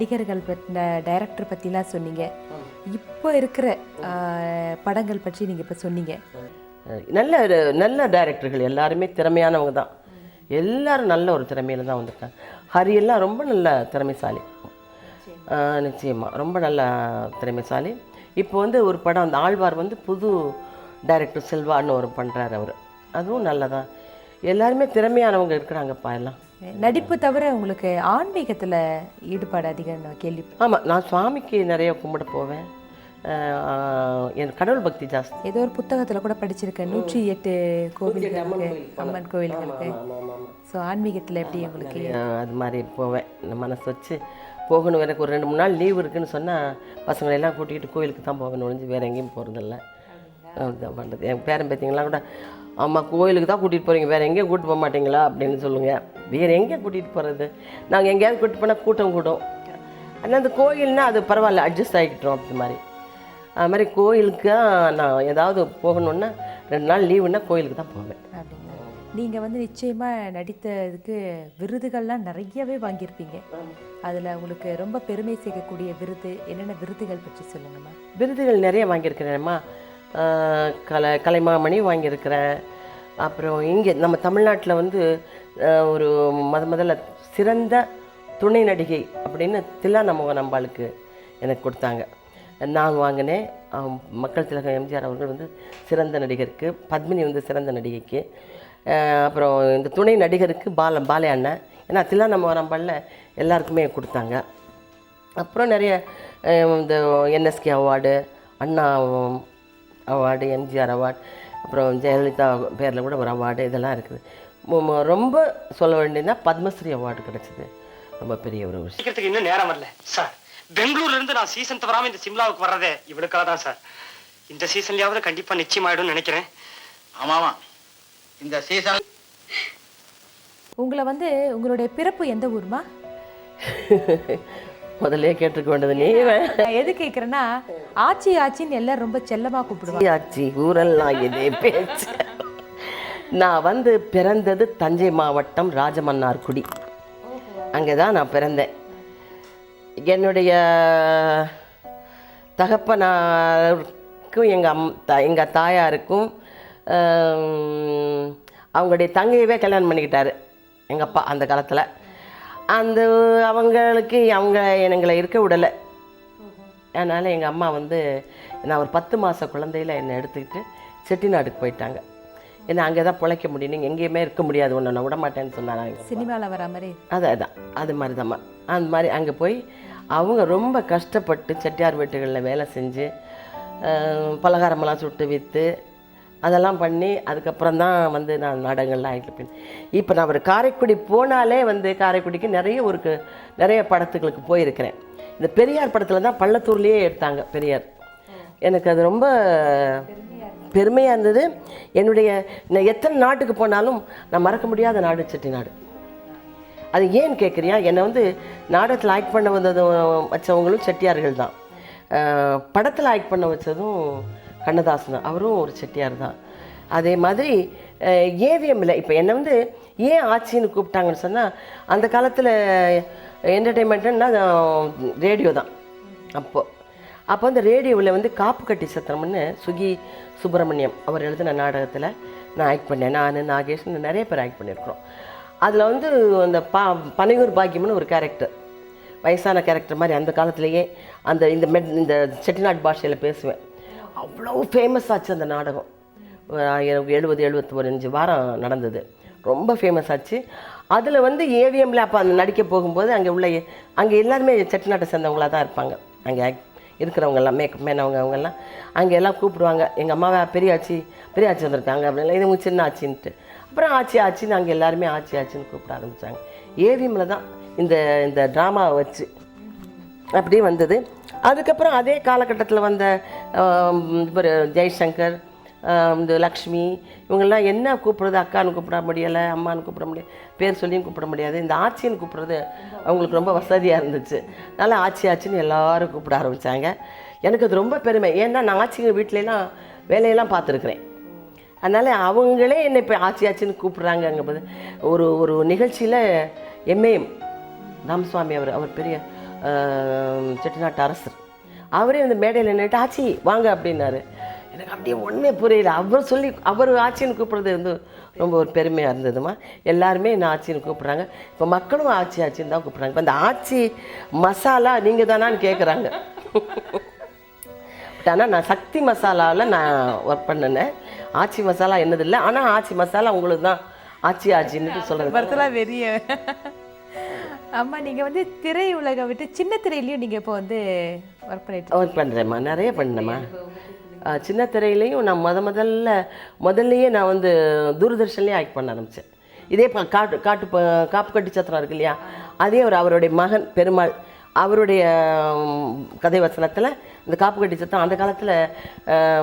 நடிகர்கள் டைரக்டர் பற்றிலாம் சொன்னீங்க. இப்போ இருக்கிற படங்கள் பற்றி நீங்கள் இப்போ சொன்னீங்க. நல்ல நல்ல டைரக்டர்கள் எல்லாருமே திறமையானவங்க தான். எல்லாரும் நல்ல ஒரு திறமையில தான் வந்திருக்காங்க. ஹரியெல்லாம் ரொம்ப நல்ல திறமைசாலி, நிச்சயமாக ரொம்ப நல்ல திறமைசாலி. இப்போ வந்து ஒரு படம் அந்த ஆழ்வார் வந்து புது டைரக்டர் செல்வான்னு ஒரு பண்ணுறாரு அவர், அதுவும் நல்லதான். எல்லாருமே திறமையானவங்க இருக்கிறாங்கப்பா எல்லாம். நடிப்பு தவிர உங்களுக்கு ஆன்மீகத்தில் ஈடுபாடு அதிகம் கேள்வி. ஆமாம், நான் சுவாமிக்கு நிறைய கும்பிட போவேன். என் கடவுள் பக்தி ஜாஸ்தி. ஏதோ ஒரு புத்தகத்தில் கூட படிச்சிருக்கேன், 108 கோவில்கள் அம்மன் கோவில்களுக்கு. ஸோ ஆன்மீகத்தில் எப்படி உங்களுக்கு? அது மாதிரி போவேன், மனசு வச்சு போகணும். எனக்கு ஒரு 2-3 நாள் லீவ் இருக்குதுன்னு சொன்னால் பசங்களெல்லாம் கூட்டிகிட்டு கோயிலுக்கு தான் போவேன், ஒழிஞ்சு வேறு எங்கேயும் போகிறதில்ல. அதுதான் பண்ணுறது. என் பேரன் பேத்திங்களாம் கூட, அம்மா கோயிலுக்கு தான் கூட்டிகிட்டு போகிறீங்க, வேறு எங்கேயும் கூப்பிட்டு போக மாட்டீங்களா அப்படின்னு சொல்லுங்கள். வேறு எங்கேயும் கூட்டிகிட்டு போகிறது, நாங்கள் எங்கேயாவது கூட்டிட்டு போனால் கூட்டம் கூடும். ஆனால் அந்த கோயில்னால் அது பரவாயில்ல, அட்ஜஸ்ட் ஆகிக்கிட்டோம். அப்படி மாதிரி அது மாதிரி கோயிலுக்கு நான் ஏதாவது போகணுன்னா 2 நாள் லீவுன்னா கோயிலுக்கு தான் போவேன். அப்படிங்களா? நீங்கள் வந்து நிச்சயமாக நடித்ததுக்கு விருதுகள்லாம் நிறையவே வாங்கியிருப்பீங்க. அதில் உங்களுக்கு ரொம்ப பெருமை சேர்க்கக்கூடிய விருது என்னென்ன விருதுகள் பற்றி சொல்லுங்கம்மா. விருதுகள் நிறைய வாங்கியிருக்கிறேன்ம்மா. கலைமாமணி வாங்கியிருக்கிறேன். அப்புறம் இங்கே நம்ம தமிழ்நாட்டில் வந்து ஒரு முதல்ல சிறந்த துணை நடிகை அப்படின்னு தில்லா நம்பாளுக்கு எனக்கு கொடுத்தாங்க. நான் வாங்கினேன். மக்கள் திலகம் எம்ஜிஆர் அவர்கள் வந்து சிறந்த நடிகருக்கு, பத்மினி வந்து சிறந்த நடிகைக்கு, அப்புறம் இந்த துணை நடிகருக்கு பாலே அண்ணன். ஏன்னா தில்லா நம்பாளில் எல்லாருக்குமே கொடுத்தாங்க. அப்புறம் நிறைய இந்த என்எஸ்கே அவார்டு, அண்ணா அவார்டு, எம்ஜிஆர் அவார்டு, அப்புறம் ஜெயலலிதா பேரில் கூட ஒரு அவார்டு, இதெல்லாம் இருக்குது. ரொம்ப சொல்ல வேண்டியதுன்னா பத்மஸ்ரீ அவார்டு கிடச்சிது. ரொம்ப பெரிய ஒரு விஷயம். இன்னும் நேரம் வரல சார். பெங்களூர்ல இருந்து நான் சீசன் தவறாம இந்த சிம்லாவுக்கு வர்றதே இவளுக்காக தான் சார். இந்த சீசன்லயாவது கண்டிப்பா நிச்சயமாயிடும் நினைக்கிறேன். ஆமாமா, இந்த சீசன். உங்களை வந்து உங்களுடைய பிறப்பு எந்த ஊர்மா? முதல்ல கேட்டிருக்க வேண்டியது நீ. எது கேட்குறேன்னா, ஆச்சி ஆச்சின்னு எல்லாம் ரொம்ப செல்லமாக கூப்பிடுவாங்க. ஆச்சி ஊரெல்லாம் இதே பேச்சு. நான் வந்து பிறந்தது தஞ்சை மாவட்டம் ராஜமன்னார்குடி, அங்கே தான் நான் பிறந்தேன். என்னுடைய தகப்பனாருக்கும் எங்கள் தாயாருக்கும் அவங்களுடைய தங்கையவே கல்யாணம் பண்ணிக்கிட்டாரு எங்கள் அப்பா அந்த காலத்தில். அவங்களுக்கு எங்களை இருக்க விடலை. அதனால் எங்கள் அம்மா வந்து நான் ஒரு 10 மாத குழந்தையில் என்னை எடுத்துக்கிட்டு செட்டிநாடுக்கு போயிட்டாங்க. ஏன்னா அங்கே தான் பிழைக்க முடியும், நீங்கள் எங்கேயுமே இருக்க முடியாது, ஒன்று நான் விட மாட்டேன்னு சொன்னாங்க. சினிமாவில் வர மாதிரி அதான் அது மாதிரி தான்மா. அந்த மாதிரி அங்கே போய் அவங்க ரொம்ப கஷ்டப்பட்டு செட்டியார் வீட்டுகளில் வேலை செஞ்சு பலகாரமெல்லாம் சுட்டு விற்று அதெல்லாம் பண்ணி அதுக்கப்புறம் தான் வந்து நான் நாடகங்கள்லாம் ஆகிட்டு. இப்போ நான் ஒரு காரைக்குடி போனாலே வந்து காரைக்குடிக்கு நிறைய படத்துகளுக்கு போயிருக்கிறேன். இந்த பெரியார் படத்தில் தான் பள்ளத்தூர்லேயே எடுத்தாங்க பெரியார். எனக்கு அது ரொம்ப பெருமையாக இருந்தது. நான் எத்தனை நாட்டுக்கு போனாலும் நான் மறக்க முடியாத நாடு செட்டிநாடு. அது ஏன்னு கேட்குறியா, என்னை வந்து நாடகத்தில் ஆக்ட் பண்ண வச்சவங்களும் செட்டியார்கள் தான். படத்தில் ஆக்ட் பண்ண வச்சதும் கண்ணதாசன், அவரும் ஒரு செட்டியார் தான். அதே மாதிரி ஏவிஎம்மில் இப்போ என்னை வந்து ஏன் ஆட்சின்னு கூப்பிட்டாங்கன்னு சொன்னால், அந்த காலத்தில் என்டர்டெயின்மெண்ட்டுன்னா ரேடியோ தான். அப்போ அந்த ரேடியோவில் வந்து காப்பு கட்டி சத்திரம்னு சுகி சுப்பிரமணியம் அவர் எழுதின நாடகத்தில் நான் ஆக்ட் பண்ணேன். நான், நாகேஷ், நிறைய பேர் ஆக்ட் பண்ணியிருக்கிறோம். அதில் வந்து அந்த பனையூர் பாக்கியம்னு ஒரு கேரக்டர், வயசான கேரக்டர் மாதிரி அந்த காலத்துலேயே இந்த செட்டிநாடு பாஷையில் பேசுவேன். அவ்வளோ ஃபேமஸ் ஆச்சு அந்த நாடகம். 70-75 வாரம் நடந்தது, ரொம்ப ஃபேமஸ் ஆச்சு. அதில் வந்து ஏவிஎம்மில் அப்போ அந்த நடிக்க போகும்போது அங்கே எல்லாருமே செட்டிநாட்டை சேர்ந்தவங்களாக தான் இருப்பாங்க. அங்கே இருக்கிறவங்கெல்லாம் மேக்கப் மேன் அவங்கெல்லாம் அங்கே எல்லாம் கூப்பிடுவாங்க. எங்கள் அம்மாவை பெரியாச்சி வந்திருக்காங்க அப்படின்னா, இது சின்ன ஆச்சின்ட்டு. அப்புறம் ஆச்சின்னு அங்கே எல்லாருமே ஆச்சின்னு கூப்பிட ஆரம்பித்தாங்க. ஏவிஎம்மில் தான் இந்த ட்ராமாவை வச்சு அப்படியே வந்தது. அதுக்கப்புறம் அதே காலகட்டத்தில் வந்த ஜெய்சங்கர், இந்த லக்ஷ்மி, இவங்கெல்லாம் என்ன கூப்பிட்றது, அக்கான்னு கூப்பிட முடியலை, அம்மான்னு கூப்பிட முடியாது, பேர் சொல்லியும் கூப்பிட முடியாது. இந்த ஆச்சின்னு கூப்பிட்றது அவங்களுக்கு ரொம்ப வசதியாக இருந்துச்சு. அதனால் ஆச்சின்னு எல்லோரும் கூப்பிட ஆரம்பித்தாங்க. எனக்கு அது ரொம்ப பெருமை. ஏன்னா நான் ஆச்சிங்க வீட்டிலலாம் வேலையெல்லாம் பார்த்துருக்குறேன். அதனால் அவங்களே என்னை இப்போ ஆச்சின்னு கூப்பிட்றாங்கங்கும்போது ஒரு நிகழ்ச்சியில் எம்ஏஎம் ராமசுவாமி அவர் பெரிய செட்டிநாட்டு அரசர். அவரே வந்து மேடையில் நின்றுட்டு ஆச்சி வாங்க அப்படின்னாரு. எனக்கு அப்படியே ஒன்றுமே புரியல. அவர் ஆச்சின்னு கூப்பிட்றது வந்து ரொம்ப ஒரு பெருமையாக இருந்ததுமா. எல்லாருமே என்ன ஆச்சின்னு கூப்பிட்றாங்க. இப்போ மக்களும் ஆச்சி ஆச்சின்னு தான் கூப்பிட்றாங்க. இப்போ அந்த ஆச்சி மசாலா நீங்கள் தானான்னு கேட்குறாங்க. பட் ஆனால் நான் சக்தி மசாலாவில் நான் ஒர்க் பண்ணினேன். ஆச்சி மசாலா என்னது இல்லை. ஆனால் ஆச்சி மசாலா உங்களுக்கு தான் ஆச்சின்னு சொல்கிறது. பர்த்தலாம் வெறிய. அம்மா நீங்கள் வந்து திரை உலகம் விட்டு சின்ன திரையிலையும் நீங்கள் இப்போ வந்து ஒர்க் பண்ணுறேம்மா. நிறைய பண்ணேம்மா. சின்ன திரையிலையும் நான் முதல்லையே நான் வந்து தூர்தர்ஷன்லேயே ஆக்ட் பண்ண ஆரம்பித்தேன். இதே காப்பு கட்டி சத்திரம் இருக்கு இல்லையா, அதே அவருடைய மகன் பெருமாள் அவருடைய கதை வசனத்தில் இந்த காப்பு கட்டி சத்திரம் அந்த காலத்தில்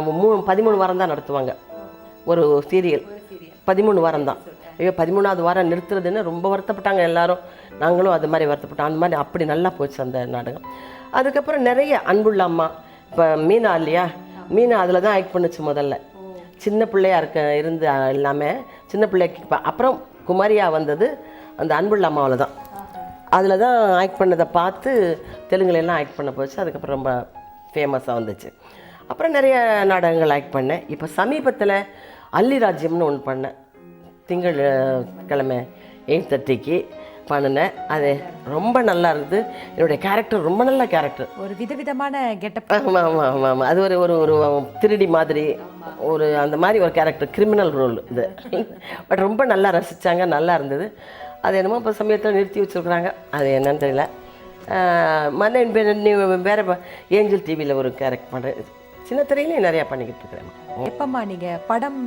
13 வாரம் தான் நடத்துவாங்க ஒரு சீரியல். 13 வாரம் தான். ஐயோ 13வது வாரம் நிறுத்துறதுன்னு ரொம்ப வருத்தப்பட்டாங்க எல்லாரும். நாங்களும் அது மாதிரி வருத்தப்பட்டோம். அந்த மாதிரி அப்படி நல்லா போச்சு அந்த நாடகம். அதுக்கப்புறம் நிறைய அன்புள்ள அம்மா, இப்போ மீனா இல்லையா, மீனா அதில் தான் ஆக்ட் பண்ணுச்சு முதல்ல. சின்ன பிள்ளையா இருந்து இல்லாமல் சின்ன பிள்ளைக்கு அப்புறம் குமாரியா வந்தது அந்த அன்புள்ள அம்மாவில் தான். அதில் தான் ஆக்ட் பண்ணதை பார்த்து தெலுங்குலாம் ஆக்ட் பண்ண போச்சு. அதுக்கப்புறம் ரொம்ப ஃபேமஸாக வந்துச்சு. அப்புறம் நிறைய நாடகங்கள் ஆக்ட் பண்ணேன். இப்போ சமீபத்தில் அல்லி ராஜ்யம்னு ஒன்று பண்ணேன். திங்கள் கிழமை 8:30க்கு பண்ணினேன். அது ரொம்ப நல்லா இருக்குது. என்னுடைய கேரக்டர் ரொம்ப நல்ல கேரக்டர். ஒரு விதவிதமான கெட்டப். ஆமாம் ஆமாம் ஆமாம் ஆமாம். அது ஒரு திருடி மாதிரி அந்த மாதிரி ஒரு கேரக்டர், கிரிமினல் ரோல் இது. பட் ரொம்ப நல்லா ரசித்தாங்க, நல்லா இருந்தது. அது என்னமோ இப்போ சமயத்தில் நிறுத்தி வச்சுருக்குறாங்க. அது என்னன்னு தெரியல. வேறு ஏஞ்சல் டிவியில் ஒரு கேரக்டர் பண்ணுறேன். சின்ன திரையிலையும் நிறையா பண்ணிக்கிட்டு இருக்கிறேன். எப்பம்மா நீங்கள் படம்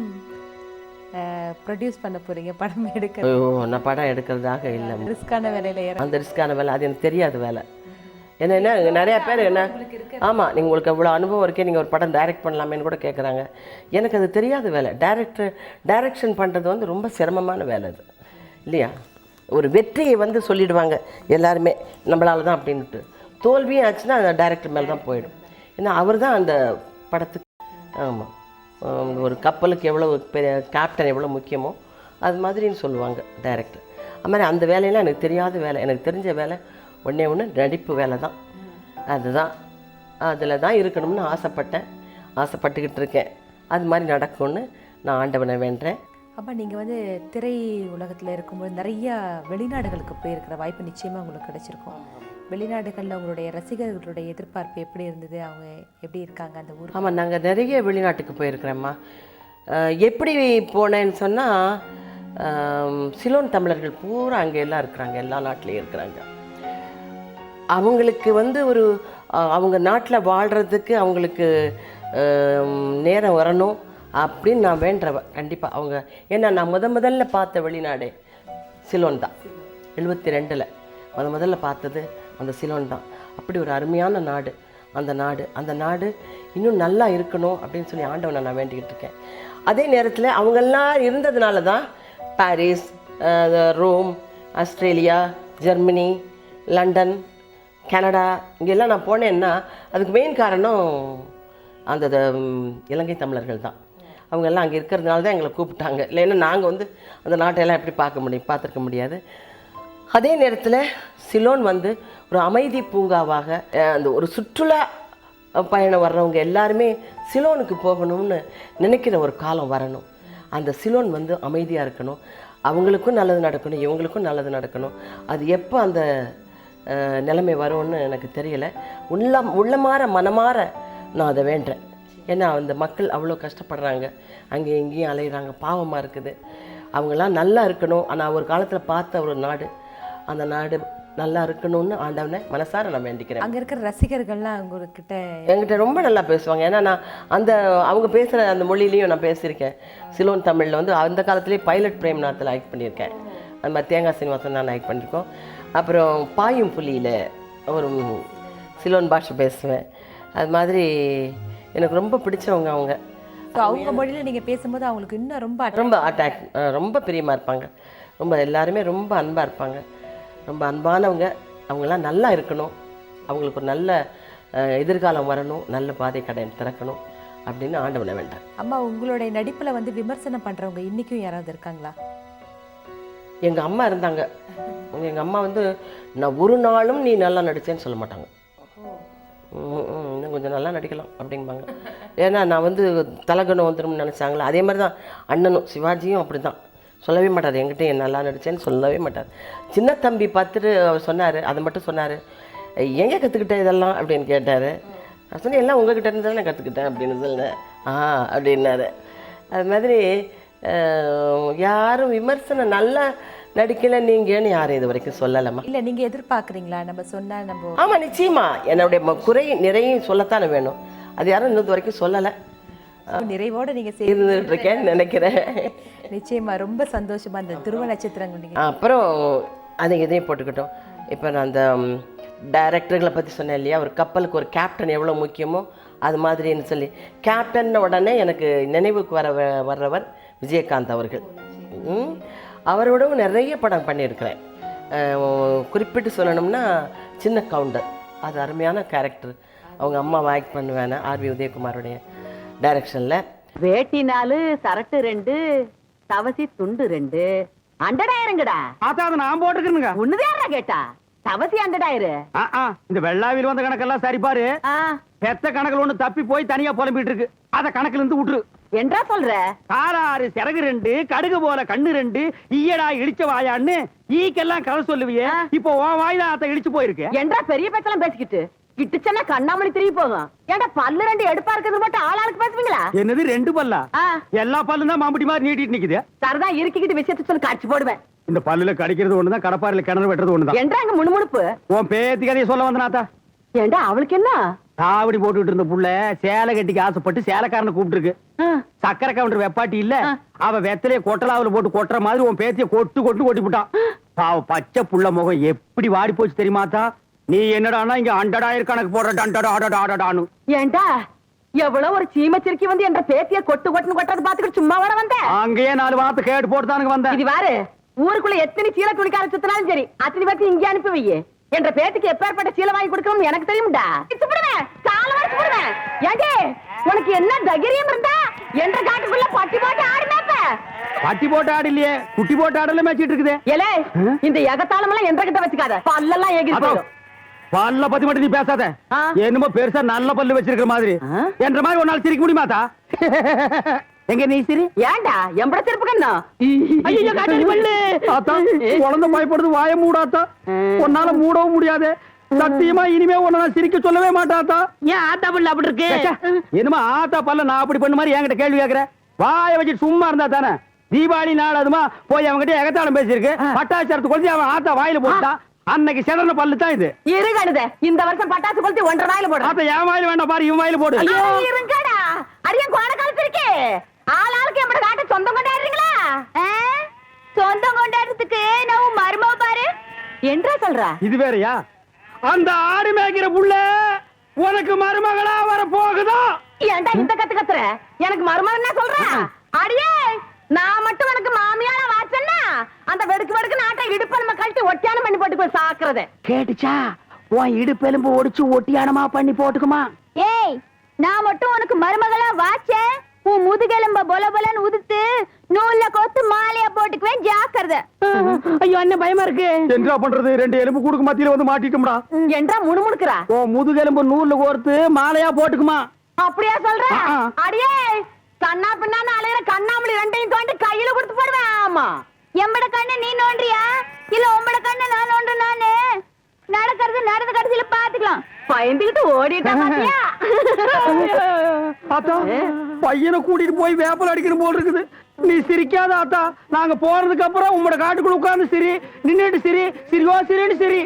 ப்ரொடியூஸ் பண்ண போகிறீங்க, படம் எடுக்க? ஐயோ நான் படம் எடுக்கிறதாக இல்லை. ரிஸ்கான வேலையில் அந்த ரிஸ்கான வேலை அது எனக்கு தெரியாத வேலை. என்ன நிறையா பேர் என்ன ஆமாம் நீங்கள் உங்களுக்கு எவ்வளோ அனுபவம் இருக்கே, நீங்கள் ஒரு படம் டைரக்ட் பண்ணலாமேன்னு கூட கேட்குறாங்க. எனக்கு அது தெரியாத வேலை. டைரக்ஷன் பண்ணுறது வந்து ரொம்ப சிரமமான வேலை அது இல்லையா. ஒரு வெற்றியை வந்து சொல்லிடுவாங்க எல்லாருமே நம்மளால தான் அப்படின்ட்டு. தோல்வியும் ஆச்சுன்னா அந்த டைரக்டர் மேலே தான் போயிடும். ஏன்னா அவர் தான் அந்த படத்துக்கு ஆமாம் ஒரு கப்பலுக்கு எவ்வளோ பெரிய கேப்டன் எவ்வளோ முக்கியமோ அது மாதிரின்னு சொல்லுவாங்க டைரக்டர். அது மாதிரி அந்த வேலையெல்லாம் எனக்கு தெரியாத வேலை. எனக்கு தெரிஞ்ச வேலை ஒன்று நடிப்பு வேலை தான். அதுதான் அதில் தான் இருக்கணும்னு ஆசைப்பட்டுக்கிட்டு இருக்கேன். அது மாதிரி நடக்கும்னு நான் ஆண்டவனை வேண்டுறேன். அப்போ நீங்கள் வந்து திரை உலகத்தில் இருக்கும்போது நிறையா வெளிநாடுகளுக்கு போயிருக்கிற வாய்ப்பு நிச்சயமாக உங்களுக்கு கிடச்சிருக்கும். வெளிநாடுகளில் உங்களுடைய ரசிகர்களுடைய எதிர்பார்ப்பு எப்படி இருந்தது, அவங்க எப்படி இருக்காங்க அந்த ஊர்? ஆமாம், நாங்கள் நிறைய வெளிநாட்டுக்கு போயிருக்கிறேம்மா. எப்படி போனேன்னு சொன்னால் சிலோன் தமிழர்கள் பூரா அங்கே எல்லாம் இருக்கிறாங்க, எல்லா நாட்டிலையும் இருக்கிறாங்க. அவங்களுக்கு வந்து அவங்க நாட்டில் வாழ்கிறதுக்கு அவங்களுக்கு நேரம் வரணும் அப்படின்னு நான் வேண்டுறவன் கண்டிப்பாக. அவங்க ஏன்னா நான் முதல்ல பார்த்த வெளிநாடே சிலோன் தான். 72ல் முதல்ல பார்த்தது அந்த சிலோன் தான். அப்படி ஒரு அருமையான நாடு அந்த நாடு இன்னும் நல்லா இருக்கணும் அப்படின்னு சொல்லி ஆண்டவனை நான் வேண்டிக்கிட்டு இருக்கேன். அதே நேரத்தில் அவங்கெல்லாம் இருந்ததுனால தான் Paris, Rome, Australia, Germany, London, Canada இங்கெல்லாம் நான் போனேன்னா அதுக்கு மெயின் காரணம் அந்த இலங்கை தமிழர்கள் தான். அவங்கெல்லாம் அங்கே இருக்கிறதுனால தான் எங்களை கூப்பிட்டாங்க. இல்லைன்னா நாங்கள் வந்து அந்த நாட்டையெல்லாம் எப்படி பார்த்துருக்க முடியாது. அதே நேரத்தில் சிலோன் வந்து ஒரு அமைதி பூங்காவாக, அந்த ஒரு சுற்றுலா பயணம் வர்றவங்க எல்லாருமே சிலோனுக்கு போகணும்னு நினைக்கிற ஒரு காலம் வரணும். அந்த சிலோன் வந்து அமைதியாக இருக்கணும், அவங்களுக்கும் நல்லது நடக்கணும், இவங்களுக்கும் நல்லது நடக்கணும். அது எப்போ அந்த நிலைமை வரும்னு எனக்கு தெரியலை. உள்ளமாற மனமாற நான் அதை வேண்டேன். ஏன்னா அந்த மக்கள் அவ்வளோ கஷ்டப்படுறாங்க, அங்கே எங்கேயும் அலையிறாங்க, பாவமாக இருக்குது. அவங்களாம் நல்லா இருக்கணும். ஆனால் ஒரு காலத்தில் பார்த்த ஒரு நாடு, அந்த நாடு நல்லா இருக்கணும்னு ஆண்டவனை மனசார நான் வேண்டிக்கிறேன். அங்கே இருக்கிற ரசிகர்கள்லாம் என்கிட்ட ரொம்ப நல்லா பேசுவாங்க. ஏன்னா நான் அவங்க பேசுகிற அந்த மொழியிலையும் நான் பேசியிருக்கேன். சிலோன் தமிழில் வந்து அந்த காலத்துலேயே பைலட் பிரேம்நாத்தில் ஆக்ட் பண்ணியிருக்கேன். அது மாதிரி தேங்காய் சீனிவாசன் நான் ஆக்ட் பண்ணியிருக்கோம். அப்புறம் பாயும் புலியில் ஒரு சிலோன் பாஷை பேசுவேன். அது மாதிரி எனக்கு ரொம்ப பிடிச்சவங்க அவங்க. அவங்க மொழியில் நீங்கள் பேசும்போது அவங்களுக்கு இன்னும் ரொம்ப அட்டாக், ரொம்ப பிரியமாக இருப்பாங்க. ரொம்ப எல்லாருமே ரொம்ப அன்பாக இருப்பாங்க, ரொம்ப அன்பானவங்க. அவங்களாம் நல்லா இருக்கணும், அவங்களுக்கு ஒரு நல்ல எதிர்காலம் வரணும், நல்ல பாதை கடை திறக்கணும் அப்படின்னு ஆண்டவனை வேண்டாம். அம்மா, உங்களுடைய நடிப்பில் வந்து விமர்சனம் பண்ணுறவங்க இன்றைக்கும் யாராவது இருக்காங்களா? எங்கள் அம்மா இருந்தாங்க. எங்கள் அம்மா வந்து நான் ஒரு நாளும் நீ நல்லா நடித்தேன்னு சொல்ல மாட்டாங்க. இன்னும் கொஞ்சம் நல்லா நடிக்கலாம் அப்படிம்பாங்க. ஏன்னா நான் வந்து தலகணம் வந்துடும்னு நினச்சாங்களே. அதே மாதிரி தான் அண்ணனும் சிவாஜியும் அப்படி தான் சொல்லவே மாட்டார். என்கிட்ட என் நல்லா நடித்தேன்னு சொல்லவே மாட்டார். சின்ன தம்பி பார்த்துட்டு அவர் சொன்னார், அதை மட்டும் சொன்னார், எங்கே கற்றுக்கிட்டேன் இதெல்லாம் அப்படின்னு கேட்டார். நான் சொன்னேன் எல்லாம் உங்ககிட்ட இருந்து தானே கற்றுக்கிட்டேன் அப்படின்னு சொன்னேன். அப்படின்னாரு. அது மாதிரி யாரும் விமர்சனம் நல்லா நடிக்கலை நீங்கன்னு யாரும் இது வரைக்கும் சொல்லலாமா? இல்லை, நீங்கள் எதிர்பார்க்குறீங்களா நம்ம சொன்னால் நம்ம? ஆமாம், நிச்சயமா என்னுடைய குறை நிறையும் சொல்லத்தானே வேணும். அது யாரும் இன்னும் வரைக்கும் சொல்லலை. நிறைவோடு நீங்கள் இருந்துட்டு இருக்கேன்னு நினைக்கிறேன். நிச்சயமா ரொம்ப சந்தோஷமா இந்த துருவ நட்சத்திரங்கள் நீங்கள். அப்புறம் அதை இதையும் போட்டுக்கிட்டோம். இப்போ நான் அந்த டைரக்டர்களை பற்றி சொன்னேன் இல்லையா, ஒரு கப்பலுக்கு ஒரு கேப்டன் எவ்வளோ முக்கியமோ அது மாதிரின்னு சொல்லி, கேப்டன் உடனே எனக்கு நினைவுக்கு வர்றவர் விஜயகாந்த் அவர்கள். அவரோடவும் நிறைய படம் பண்ணியிருக்கிறேன். குறிப்பிட்டு சொல்லணும்னா சின்ன கவுண்டர், அது அருமையான கேரக்டர். அவங்க அம்மாவை ஆக்ட் பண்ணுவேன் ஆர்வி உதயகுமாரோடைய டைரக்ஷனில். வேட்டி 4 சரட்டு 2 தவசி துண்டு 2 அண்டடாயிருங்கடா. அதான் நான் போட்டுக்கிறேனுங்க. ஒண்ணுதாரா கேட்டா தவசி அண்டடாயிரு. இந்த வெள்ளாவில் வந்த கணக்கெல்லாம் சரி பாரு. பெத்த கணக்குல ஒண்ணு தப்பி போய் தனியா புலம்பிட்டு இருக்கு. அத கணக்குல இருந்து விட்டுரு. என்றா சொல்ற? காராறு சிறகு 2 கடுகு போல கண்ணு 2 ஈயடா இடிச்ச வாயான்னு ஈக்கெல்லாம் கதை சொல்லுவியே. இப்போ உன் வாயில அத இடிச்சு போயிருக்கு. என்றா பெரிய பேச்செல்லாம் பேசிக்கிட்டு கிட்டுச்சன்னா கண்ணாமணி திரும்பி போகும். ஏண்டா பல்லு 2 எடுப்பா இருக்கிறது மட்டும் ஆளாளுக்கு பேசுவீங்களா? என்னது 2 பல்லா? எல்லா பல்லும் தான் மாம்பட்டி மாதிரி நீட்டிட்டு நிக்குது. சரதான் இருக்கிக்கிட்டு விஷயத்தை சொல்லி காட்சி போடுவேன். இந்த பல்லுல கடிக்கிறது ஒண்ணுதான், கடப்பாறையில கிணறு வெட்டுறது ஒண்ணுதான். என்றா அங்க முணுமுணுப்பு? உன் பேத்தி கதையை சொல்ல வந்தனாத்தா. ஏண்டா அவளுக்கு என்ன? தாவடி போட்டுட்டு இருந்த புள்ள சேலை கட்டிக்கு ஆசைப்பட்டு சேலைக்காரனை கூப்பிட்டு இருக்கு. சக்கரை கவுண்டர் வெப்பாட்டி இல்ல, அவ வெத்தலைய கொட்டலாவுல போட்டு கொட்டுற மாதிரி உன் பேத்திய கொட்டு கொட்டி விட்டான். பாவ பச்சை புள்ள முகம் எப்படி வாடி போச்சு தெரியுமாத்தா? நீ என்னடானா இங்க அண்டடாயிரம் கணக்கு போடுற. ஏண்டா எவ்வளவு ஒரு சீமச்சிருக்கி வந்து என்ற பேத்திய கொட்டுன்னு கொட்டது பாத்துக்கிட்டு சும்மா வர வந்த? அங்கேயே 4 வார்த்தை கேட்டு போட்டுதானுங்க வந்தேன். இது வாரு, ஊருக்குள்ள எத்தனை சீலை துணிக்கார சுத்தினாலும் சரி அத்தனை பேருக்கு இங்கே அனுப்பி வையே. என்ற பேத்துக்கு எப்பேற்பட்ட சீலை வாங்கி கொடுக்கணும் எனக்கு தெரியும்டா. உனக்கு என்ன தைரியம் இருந்தா என்ற காட்டுக்குள்ள பட்டி போட்டு ஆடி மேப்ப? பட்டி போட்டு ஆடு இல்லையே, குட்டி போட்டு ஆடல மேய்ச்சிட்டு இருக்குது. ஏலே, இந்த எகத்தாளம் எல்லாம் என்ற கிட்ட வச்சுக்காத, பல்லெல்லாம் ஏகி போயிடும். பல்ல பத்தி மட்டும் நீ பேசாத. என்னமோ பெருசா நல்ல பல்லு வச்சிருக்கிற மாதிரி. என்ற மாதிரி ஒரு நாள் சிரிக்க முடியுமாத்தா? எங்க நீ சிரி? ஏண்டா எம்பட சிரிப்பு கண்ணா? ஐயோ காட்டாடி பல்லு. ஆத்தா குழந்தை பயப்படுது, வாய மூடாத்தா. உன்னால மூடவும் முடியாது. சத்தியமா இனிமே உன்ன நான் சிரிக்க சொல்லவே மாட்டாத்தா. ஏன் ஆத்தா பல்லு அப்படி இருக்கு? என்னமா ஆத்தா பல்ல நான் அப்படி பண்ண மாதிரி என்கிட்ட கேள்வி கேக்குற? வாய வச்சுட்டு சும்மா இருந்தா தானே. தீபாவளி நாள் அதுமா போய் அவன்கிட்ட எகத்தாளம் பேசியிருக்கு. பட்டாச்சாரத்து கொளுத்தி அவன் ஆத்தா வாயில போட்டான். அன்னைக்கு செடன பல்லு தான் இது. இருங்கடுதே, இந்த வருஷம் பட்டாசு கொளுத்தி 1.5 வாயில போடு. ஆத்தா என் வாயில வேண்டாம் பாரு, இவன் வாயில போடு. இருங்கடா, அடியன் கோண காலத்து இருக்கே. ஆளாளுக்கு எம்பட காட்ட சொந்தம் கொண்டாடுறீங்களா? சொந்தம் கொண்டாடுறதுக்கு நான் மருமவ பாரு என்றா சொல்ற. இது வேறயா? அந்த ஆடு மேய்க்கிற புள்ள உனக்கு மருமகளா வர போகுதா? ஏன்டா இந்த கத்துற? எனக்கு மருமகன்னா சொல்ற? அடியே, நான் மட்டும் உனக்கு மாமியாரா வாச்சன்னா அந்த வெடுக்கு நாட்டை இடுப்பெலும்ப கழட்டி ஒட்டியானம் பண்ணி போட்டு போய் சாக்குறத கேட்டுச்சா? உன் இடுப்பெலும்பு ஒடிச்சு ஒட்டியானமா பண்ணி போட்டுக்குமா? ஏய், நான் மட்டும் உனக்கு மருமகளா வாச்சேன், உன் முதுகெலும்ப பொல பொலன்னு உதுத்து நூல்ல கோத்து மாலையா போட்டுக்குவேன், ஜாக்கிரத. ஐயோ என்ன பயமா இருக்கு. என்ன பண்றது? 2 எலும்பு கூடுக்கு மத்தியில வந்து மாட்டிட்டோம்டா. என்றா முணுமுணுக்குறா? ஓ முதுகெலும்பு நூல்ல கோர்த்து மாலையா போட்டுக்குமா? அப்படியா சொல்ற? அடியே, கண்ணா பின்னான்னு அலையிற கண்ணாமலி 2ஐயும் தோண்டி கையில கொடுத்து போடுவேன். ஆமா, எம்பட கண்ணு நீ நோண்டியா இல்ல உம்பட கண்ணு நான் நோண்டு? நானு நடக்கிறது நடந்த கடைசியில பாத்துக்கலாம். பயந்துகிட்டு ஓடிட்டா பாத்தியா? ஆத்தா பையனை கூட்டிட்டு போய் வேப்பல் அடிக்கணும் போல் இருக்குது. நீ சிரிக்காத ஆத்தா. நாங்க போறதுக்கு அப்புறம் உங்களோட காட்டுக்குள்ள உட்கார்ந்து சிரி, நின்னுட்டு சிரி, சிரிவா சிரின்னு சிரி.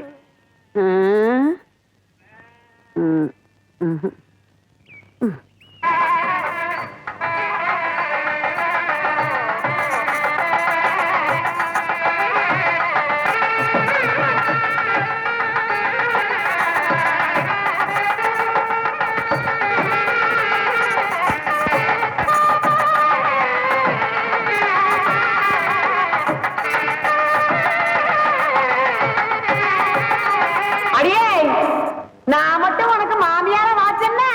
நான் மட்டும் உனக்கு மாமியார வாச்சேன்னா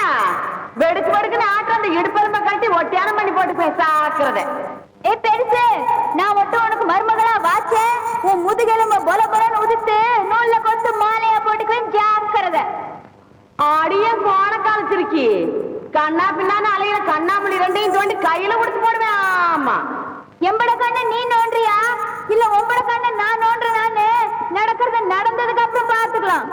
வெடுக்கு நாட்டு அந்த இடுப்பெலும்ப கட்டி ஒட்டியானம் பண்ணி போட்டு பேசாக்குறத. ஏ பெருசு, நான் மட்டும் உனக்கு மருமகளா வாச்சேன், உன் முதுகெலும்ப பொல பொலன்னு உதித்து நூல்ல கொத்து மாலையா போட்டுக்குவேன் ஜாக்கிரதை. ஆடிய கோண காலச்சிருக்கி கண்ணா பின்னான்னு அலையில கண்ணாமணி ரெண்டையும் தோண்டி கையில கொடுத்து போடுவேன். ஆமா, எம்பட கண்ண நீ நோன்றியா இல்ல உம்பட கண்ண நான் நோன்ற? நானு நடக்கிறது நடந்ததுக்கு அப்புறம் பாத்துக்கலாம்.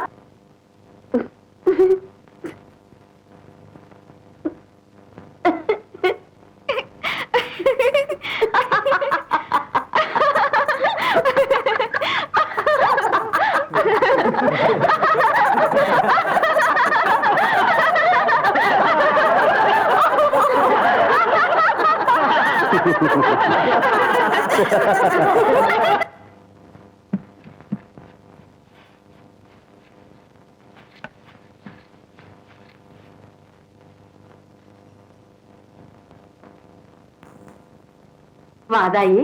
வாதாயி,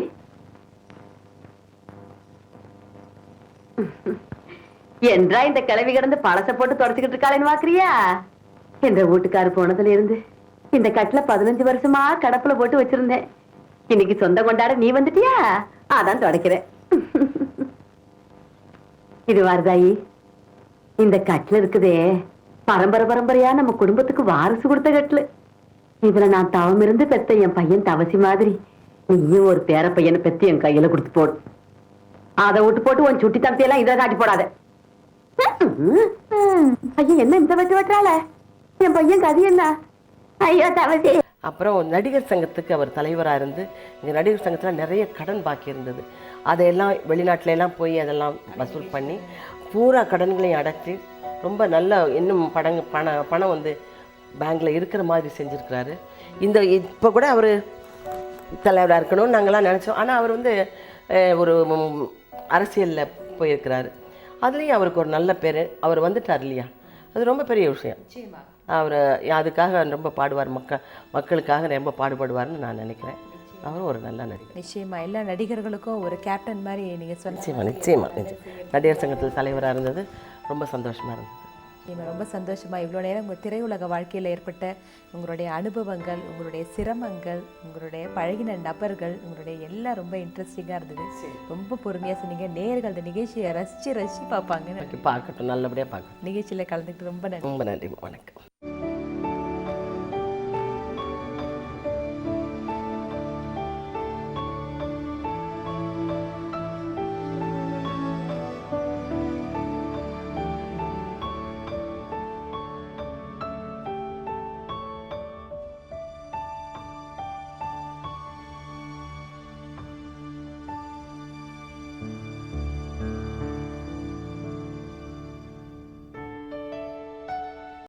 என்றா இந்த கிளவி கிடந்து பழச போட்டு தொடச்சுக்கிட்டு இருக்காளேன்னு பாக்குறியா? என்ற வீட்டுக்காரு போனதுல இருந்து இந்த கட்டுல 15 வருஷமா கடப்புல போட்டு வச்சிருந்தேன். இன்னைக்கு சொந்த கொண்டாட நீ வந்துட்டியா, அதான் தொடக்கிறேன். இது வாரதாயி, இந்த கட்டுல இருக்குதே பரம்பரை பரம்பரையா நம்ம குடும்பத்துக்கு வாரிசு கொடுத்த கட்டுல. இதுல நான் தவம் இருந்து பெத்த என் பையன் தவசி மாதிரி நீயும் ஒரு பேர பையனை பெத்து என் கையில கொடுத்து போடு. அதை விட்டு போட்டு உன் சுட்டி தம்பத்தையெல்லாம் இதை காட்டி போடாத. ஐயன் என்ன இந்த வச்சு வெட்டுறாள? என் பையன் கதி என்ன? ஐயோ தவசி. அப்புறம் நடிகர் சங்கத்துக்கு அவர் தலைவராக இருந்து இங்கே நடிகர் சங்கத்தில் நிறைய கடன் பாக்கி இருந்தது. அதையெல்லாம் வெளிநாட்டில எல்லாம் போய் அதெல்லாம் வசூல் பண்ணி பூரா கடன்களையும் அடைச்சி ரொம்ப நல்ல இன்னும் பணம் வந்து பேங்க்கில் இருக்கிற மாதிரி செஞ்சுருக்கிறாரு. இப்போ கூட அவர் தலைவராக இருக்கணும்னு நாங்கள்லாம் நினச்சோம். ஆனால் அவர் வந்து ஒரு அரசியலில் போயிருக்கிறாரு. அதுலேயும் அவருக்கு ஒரு நல்ல பேர். அவர் வந்துட்டார் இல்லையா, அது ரொம்ப பெரிய விஷயம். அவர் அதுக்காக ரொம்ப பாடுவார், மக்களுக்காக ரொம்ப பாடுபடுவார்னு நான் நினைக்கிறேன். அவரும் ஒரு நல்ல நடிகர். நிச்சயமா எல்லா நடிகர்களுக்கும் ஒரு கேப்டன் மாதிரி நீங்கள் நிச்சயமா நிச்சயமா நடிகர் சங்கத்தில் தலைவராக இருந்தது ரொம்ப சந்தோஷமாக இருந்தது. ரொம்ப சந்தோஷமா இவ்வளோ நேரம் உங்கள் திரையுலக வாழ்க்கையில் ஏற்பட்ட உங்களுடைய அனுபவங்கள், உங்களுடைய சிரமங்கள், உங்களுடைய பழகின நபர்கள், உங்களுடைய எல்லாம் ரொம்ப இன்ட்ரெஸ்டிங்காக இருந்தது. ரொம்ப பொறுமையாக சொன்னீங்க. நேயர்கள் அந்த நிகழ்ச்சியை ரசித்து பார்ப்பாங்க. பார்க்கட்டும், நல்லபடியாக பார்க்கட்டும். நிகழ்ச்சியில் கலந்துக்கிட்டு ரொம்ப நன்றி. ரொம்ப நன்றி, வணக்கம்.